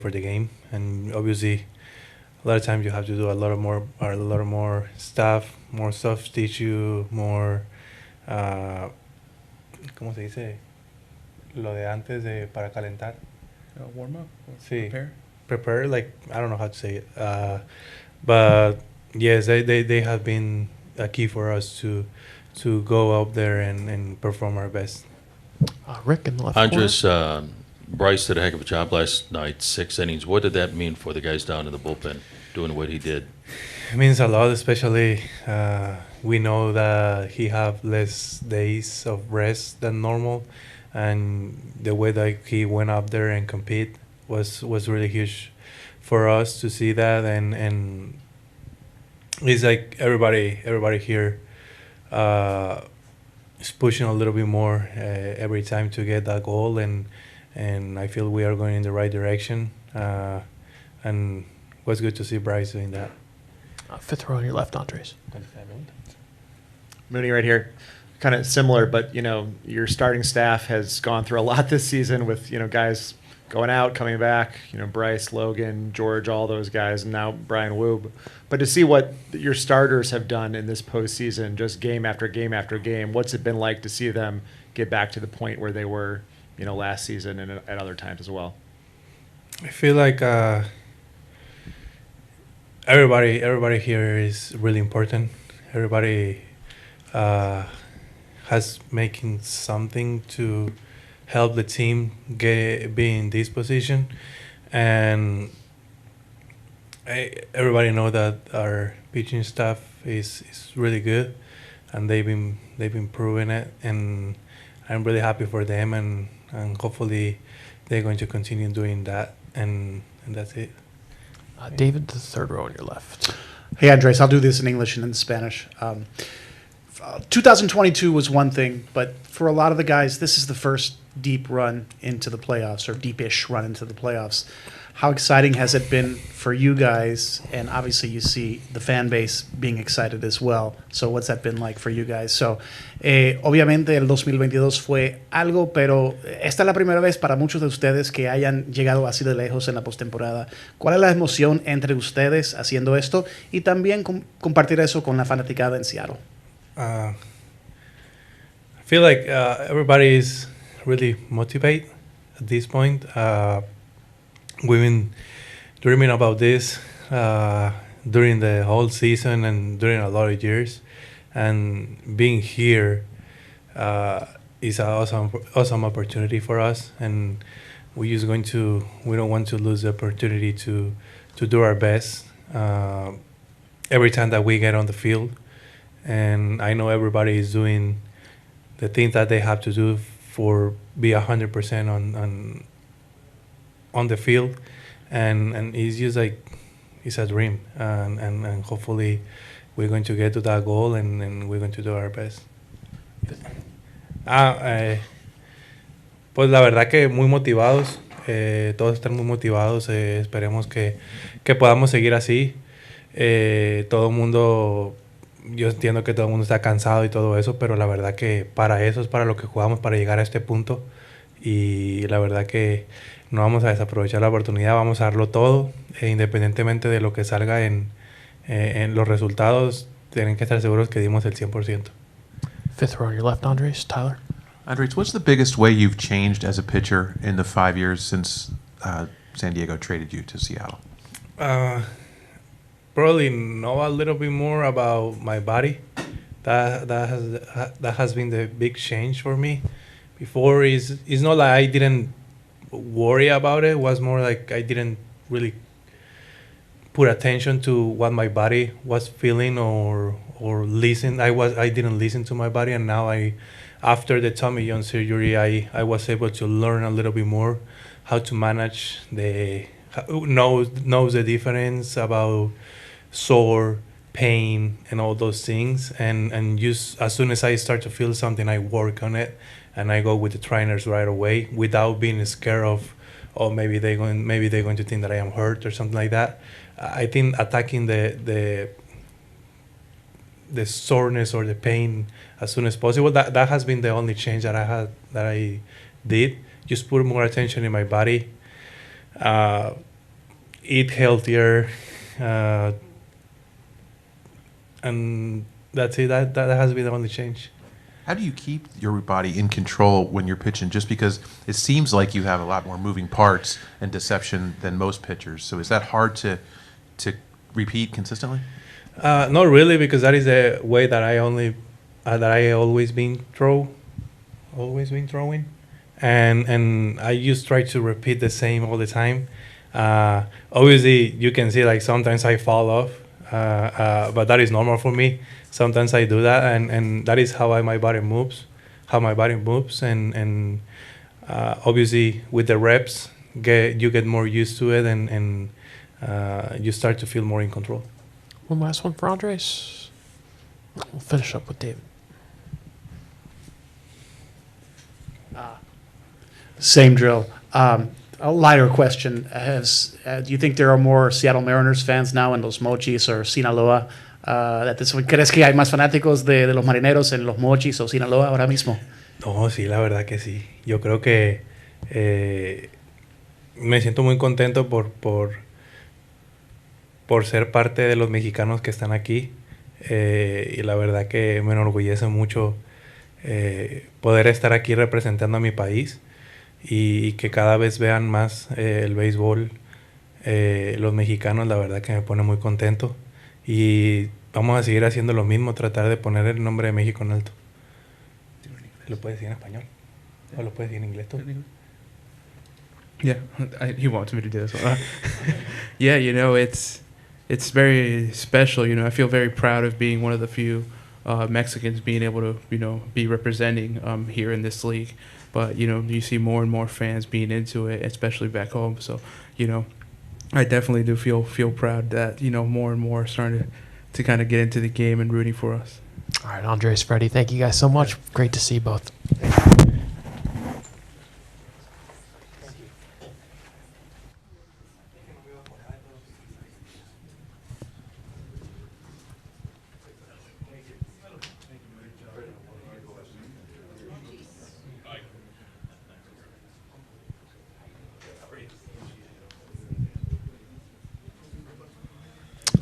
for the game, and obviously a lot of times you have to do a lot of more soft tissue, more ¿cómo se dice? Lo de antes de para calentar. Warm up? Sí. Prepare? Prepare, like, I don't know how to say it. But yes, they have been a key for us to go up there and perform our best. Rick in the left Andres, corner. Bryce did a heck of a job last night, 6 innings. What did that mean for the guys down in the bullpen doing what he did? It means a lot, especially we know that he have less days of rest than normal, and the way that he went up there and compete was really huge for us to see that, and it's like everybody here is pushing a little bit more every time to get that goal, and I feel we are going in the right direction, and it was good to see Bryce doing that. Fifth row on your left, Andres. Mooney right here. Kind of similar, but, your starting staff has gone through a lot this season with, guys going out, coming back, Bryce, Logan, George, all those guys, and now Brian Woob. But to see what your starters have done in this postseason, just game after game after game, what's it been like to see them get back to the point where they were, last season and at other times as well? I feel like everybody here is really important. Everybody has making something to help the team be in this position, and everybody know that our pitching staff is really good, and they've been proving it, and I'm really happy for them, and hopefully they're going to continue doing that, and that's it. David, the third row on your left. Hey, Andres, I'll do this in English and in Spanish. 2022 was one thing, but for a lot of the guys, this is the first deep run into the playoffs, or deepish run into the playoffs. How exciting has it been for you guys? And obviously you see the fan base being excited as well. So what's that been like for you guys? So, obviamente el 2022 fue algo, pero esta es la primera vez para muchos de ustedes que hayan llegado así de lejos en la postemporada. ¿Cuál es la emoción entre ustedes haciendo esto? Y también compartir eso con la fanaticada en Seattle. I feel like everybody is really motivated at this point. We've been dreaming about this during the whole season and during a lot of years, and being here is an awesome opportunity for us, and we don't want to lose the opportunity to do our best every time that we get on the field. And I know everybody is doing the things that they have to do for be 100% on the field, and it's just like it's a dream, and hopefully we're going to get to that goal, and we're going to do our best. Pues la verdad que muy motivados, todos están muy motivados, esperemos que podamos seguir así. Todo el mundo, yo entiendo que todo el mundo está cansado y todo eso, pero la verdad que para eso es para lo que jugamos, para llegar a este punto, y la verdad que no vamos a desaprovechar la oportunidad, vamos a darlo todo, independientemente de lo que salga en los resultados, tienen que estar seguros que dimos el 100%. Fifth row on your left, Andres. Tyler. Andres, what's the biggest way you've changed as a pitcher in the 5 years since San Diego traded you to Seattle? Probably know a little bit more about my body. That has been the big change for me. Before it's not like I didn't worry about it. It was more like I didn't really put attention to what my body was feeling or listen. I didn't listen to my body, and now after the Tommy John surgery, I was able to learn a little bit more how to manage knows the difference about sore, pain, and all those things, and just as soon as I start to feel something, I work on it, and I go with the trainers right away without being scared of, maybe they're going to think that I am hurt or something like that. I think attacking the soreness or the pain as soon as possible, that has been the only change that I did. Just put more attention in my body. eat healthier, and that's it. That has been the only change. How do you keep your body in control when you're pitching? Just because it seems like you have a lot more moving parts and deception than most pitchers. So is that hard to repeat consistently? Not really, because that is the way that I always been throwing, and I just try to repeat the same all the time. Obviously, you can see like sometimes I fall off, but that is normal for me. Sometimes I do that, and that is how my body moves, and obviously with the reps, you get more used to it, and you start to feel more in control. One last one for Andres. We'll finish up with David. Same drill. A lighter question. Do you think there are more Seattle Mariners fans now en Los Mochis or Sinaloa? ¿Crees que hay más fanáticos de los Marineros en Los Mochis o Sinaloa ahora mismo? No, sí, la verdad que sí. Yo creo que me siento muy contento por ser parte de los mexicanos que están aquí. Y la verdad que me enorgullece mucho poder estar aquí representando a mi país y que cada vez vean más el béisbol los mexicanos. La verdad que me pone muy contento. Y vamos a seguir haciendo lo mismo, tratar de poner el nombre de México en alto. ¿Lo puedes decir en español? ¿O lo puedes decir en inglés tú? Yeah, he wants me to do this one. Yeah, you know, it's very special. You know, I feel very proud of being one of the few Mexicans being able to, you know, be representing here in this league. But, you know, you see more and more fans being into it, especially back home. So, you know, I definitely do feel proud that, you know, more and more are starting to kind of get into the game and rooting for us. All right, Andres, Freddie, thank you guys so much. Great to see you both.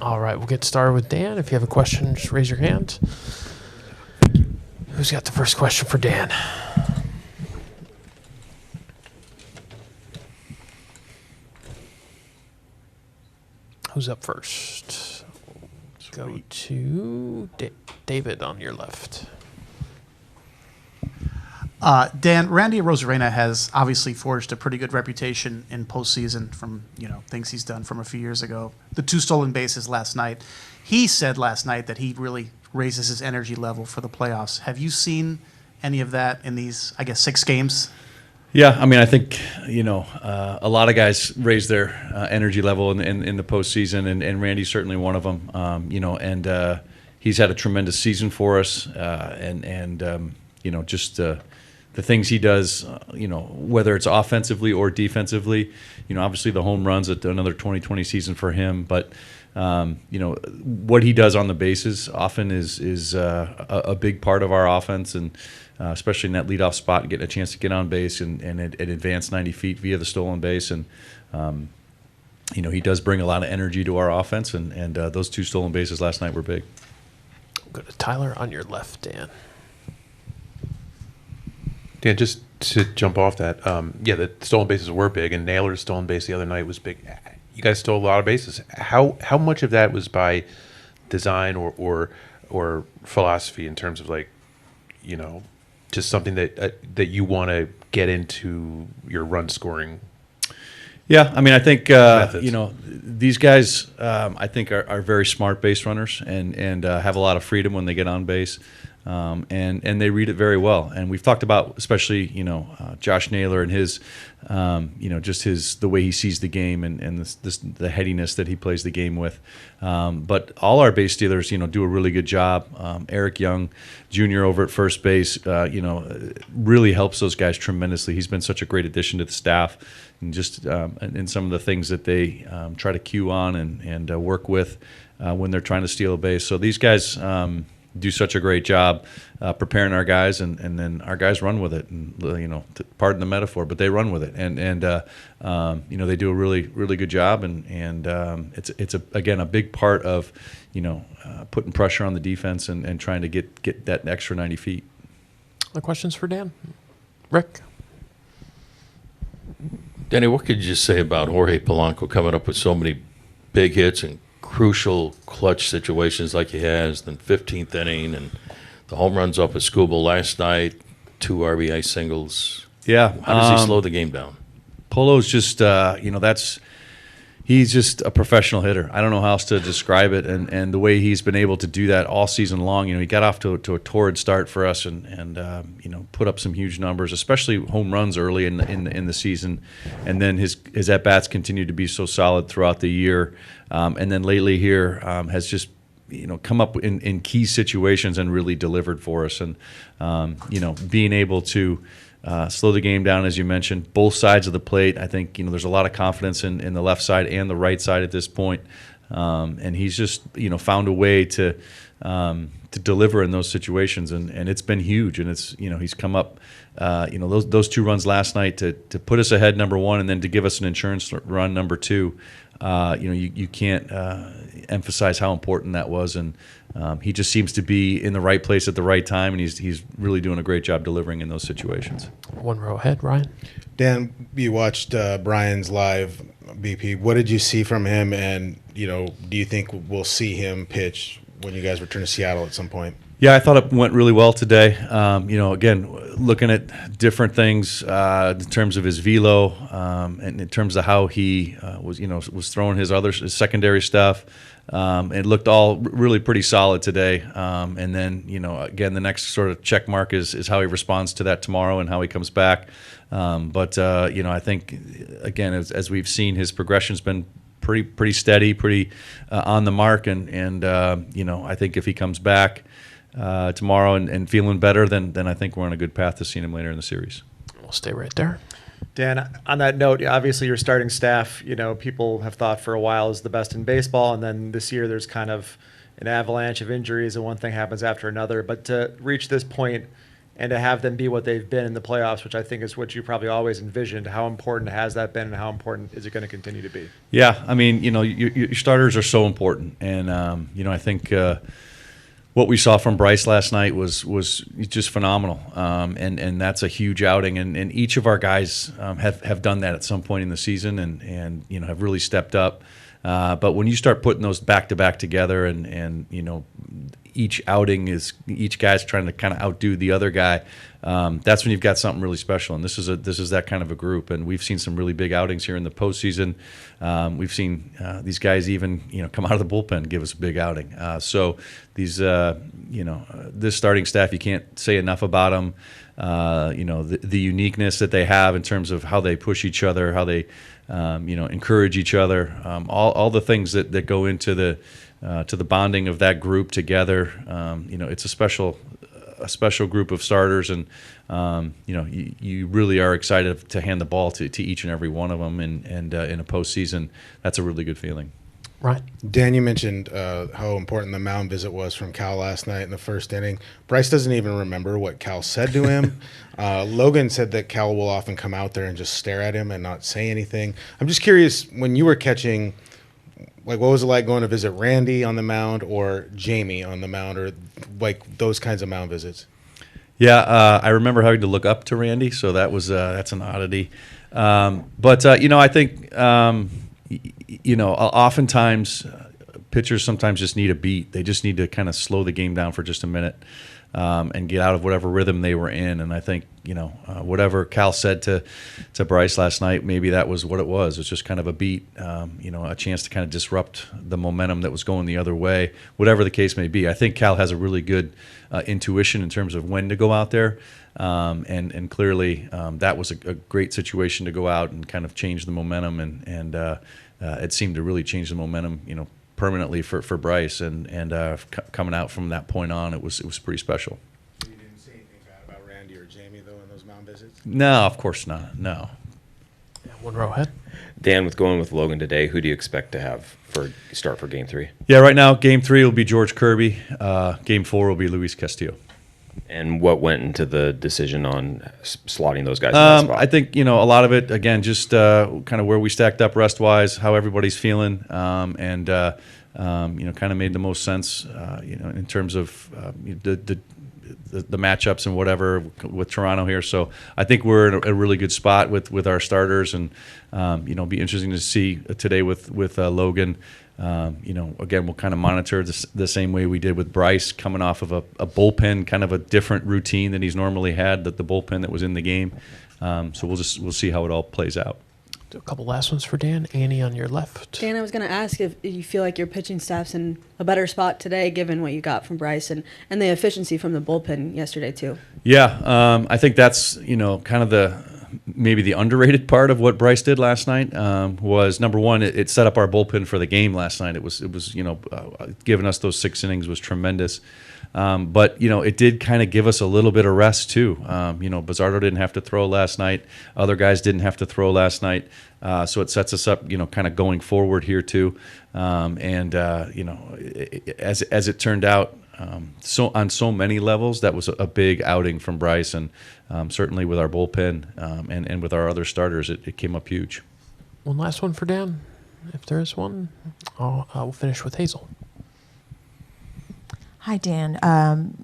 All right, we'll get started with Dan. If you have a question, just raise your hand. Who's got the first question for Dan? Who's up first? Go to David on your left. Dan, Randy Rosarena has obviously forged a pretty good reputation in postseason from, you know, things he's done from a few years ago. The 2 stolen bases last night. He said last night that he really raises his energy level for the playoffs. Have you seen any of that in these, I guess, 6 games? Yeah, I mean, I think, you know, a lot of guys raise their energy level in the postseason, and Randy's certainly one of them. You know, and he's had a tremendous season for us, and you know, just the things he does, you know, whether it's offensively or defensively, you know, obviously the home runs at another 2020 season for him, but you know, what he does on the bases often is a big part of our offense, and especially in that leadoff spot, getting a chance to get on base and advance 90 feet via the stolen base, and you know, he does bring a lot of energy to our offense, and those 2 stolen bases last night were big. Go to Tyler on your left, Dan. Dan, just to jump off that, yeah, the stolen bases were big, and Naylor's stolen base the other night was big. You guys stole a lot of bases. How much of that was by design or philosophy in terms of, like, you know, just something that you want to get into your run scoring? Yeah, I mean, I think methods? you know, these guys I think are very smart base runners and have a lot of freedom when they get on base. And they read it very well. And we've talked about, especially, you know, Josh Naylor and his, you know, just the way he sees the game and the headiness that he plays the game with. But all our base stealers, you know, do a really good job. Eric Young Jr. over at first base, you know, really helps those guys tremendously. He's been such a great addition to the staff, and just in some of the things that they try to cue on and work with when they're trying to steal a base. So these guys, do such a great job preparing our guys, and then our guys run with it. And pardon the metaphor, but they run with it, and they do a really really good job, and it's again a big part of putting pressure on the defense and trying to get that extra 90 feet. Other questions for Dan? Rick? Danny, what could you say about Jorge Polanco coming up with so many big hits and crucial clutch situations like he has, then 15th inning and the home runs off of Scooble last night, 2 RBI singles. Yeah. How does he slow the game down? Polo's just, he's just a professional hitter. I don't know how else to describe it, and the way he's been able to do that all season long. He got off to a torrid start for us, and put up some huge numbers, especially home runs early in the season, and then his at bats continued to be so solid throughout the year, and then lately here has just come up in key situations and really delivered for us, and being able to slow the game down, as you mentioned, both sides of the plate. I think there's a lot of confidence in the left side and the right side at this point, and he's just found a way to deliver in those situations, and it's been huge. And it's he's come up, those 2 runs last night to put us ahead, number 1, and then to give us an insurance run, number 2. You can't emphasize how important that was, and he just seems to be in the right place at the right time, and he's really doing a great job delivering in those situations. 1 row ahead, Ryan. Dan, you watched Brian's live BP. What did you see from him, and do you think we'll see him pitch when you guys return to Seattle at some point? Yeah, I thought it went really well today. Again, looking at different things in terms of his velo, and in terms of how he was throwing his secondary stuff. It looked all really pretty solid today. And then again, the next sort of check mark is how he responds to that tomorrow and how he comes back. I think again, as we've seen, his progression's been pretty steady, pretty on the mark, and I think if he comes back tomorrow and feeling better, then I think we're on a good path to seeing him later in the series. We'll stay right there. Dan, on that note, obviously your starting staff, people have thought for a while is the best in baseball, and then this year there's kind of an avalanche of injuries and one thing happens after another. But to reach this point and to have them be what they've been in the playoffs, which I think is what you probably always envisioned, how important has that been, and how important is it going to continue to be? Yeah, I mean, your starters are so important, and I think what we saw from Bryce last night was just phenomenal, and that's a huge outing. And each of our guys have done that at some point in the season, and have really stepped up. But when you start putting those back to back together, and each outing is each guy's trying to kind of outdo the other guy, that's when you've got something really special. And this is that kind of a group. And we've seen some really big outings here in the postseason. We've seen these guys even come out of the bullpen, give us a big outing. So these this starting staff, you can't say enough about them. The uniqueness that they have in terms of how they push each other, how they encourage each other, all the things that go into the bonding of that group together. It's a special group of starters, and you really are excited to hand the ball to each and every one of them, and in a postseason, that's a really good feeling. Right. Dan, you mentioned how important the mound visit was from Cal last night in the first inning. Bryce doesn't even remember what Cal said to him. Logan said that Cal will often come out there and just stare at him and not say anything. I'm just curious, when you were catching, what was it like going to visit Randy on the mound or Jamie on the mound, or those kinds of mound visits? Yeah, I remember having to look up to Randy, so that's an oddity. I think oftentimes pitchers sometimes just need a beat. They just need to kind of slow the game down for just a minute, and get out of whatever rhythm they were in. And I think whatever Cal said to Bryce last night, maybe that was what it was. It's just kind of a beat, a chance to kind of disrupt the momentum that was going the other way, whatever the case may be. I think Cal has a really good intuition in terms of when to go out there, and clearly that was a great situation to go out and kind of change the momentum, and it seemed to really change the momentum, permanently for Bryce, and coming out from that point on, it was pretty special. You didn't say anything bad about Randy or Jamie though in those mound visits? No, of course not. No. Yeah, One row ahead. Dan, with going with Logan today, who do you expect to have for Game 3? Yeah, right now, Game 3 will be George Kirby. Game 4 will be Luis Castillo. And what went into the decision on slotting those guys in that spot? I think, a lot of it, again, just kind of where we stacked up rest-wise, how everybody's feeling, and kind of made the most sense, in terms of the matchups and whatever with Toronto here. So I think we're in a really good spot with our starters, and be interesting to see today with Logan. Again, we'll kind of monitor the same way we did with Bryce, coming off of a bullpen, kind of a different routine than he's normally had, the bullpen that was in the game. So we'll see how it all plays out. Do a couple last ones for Dan. Annie on your left. Dan, I was going to ask if you feel like your pitching staff's in a better spot today, given what you got from Bryce and the efficiency from the bullpen yesterday too. Yeah, I think that's kind of maybe the underrated part of what Bryce did last night. Was number one, it set up our bullpen for the game last night. It was giving us those 6 innings was tremendous. But it did kind of give us a little bit of rest too. Bizzardo didn't have to throw last night. Other guys didn't have to throw last night. So it sets us up, kind of going forward here too. As it turned out, so on so many levels, that was a big outing from Bryce, and certainly with our bullpen and with our other starters, it came up huge. One last one for Dan, if there is one. We'll finish with Hazel. Hi, Dan.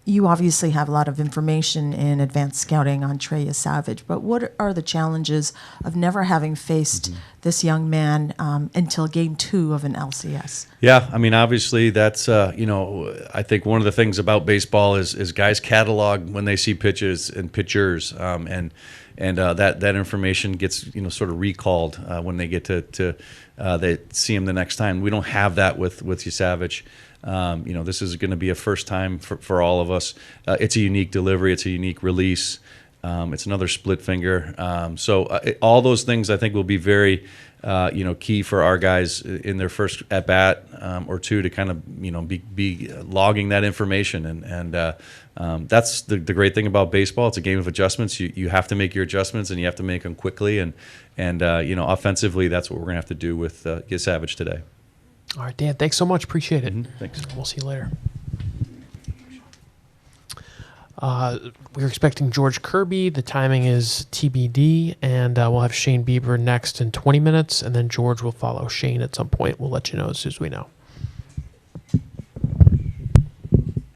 You obviously have a lot of information in advanced scouting on Trey Savage, but what are the challenges of never having faced this young man until Game 2 of an LCS? Yeah, I mean, obviously that's, I think one of the things about baseball is guys catalog when they see pitches and pitchers, and that information gets, sort of recalled when they get to they see him the next time. We don't have that with Savage. This is going to be a first time for all of us. It's a unique delivery. It's a unique release. It's another split finger. All those things I think will be very, key for our guys in their first at bat or two to kind of, be logging that information. And that's the great thing about baseball. It's a game of adjustments. You have to make your adjustments, and you have to make them quickly. And offensively, that's what we're going to have to do with Savage today. All right, Dan, thanks so much. Appreciate it. Thanks. We'll see you later. We're expecting George Kirby. The timing is TBD, and we'll have Shane Bieber next in 20 minutes, and then George will follow Shane at some point. We'll let you know as soon as we know.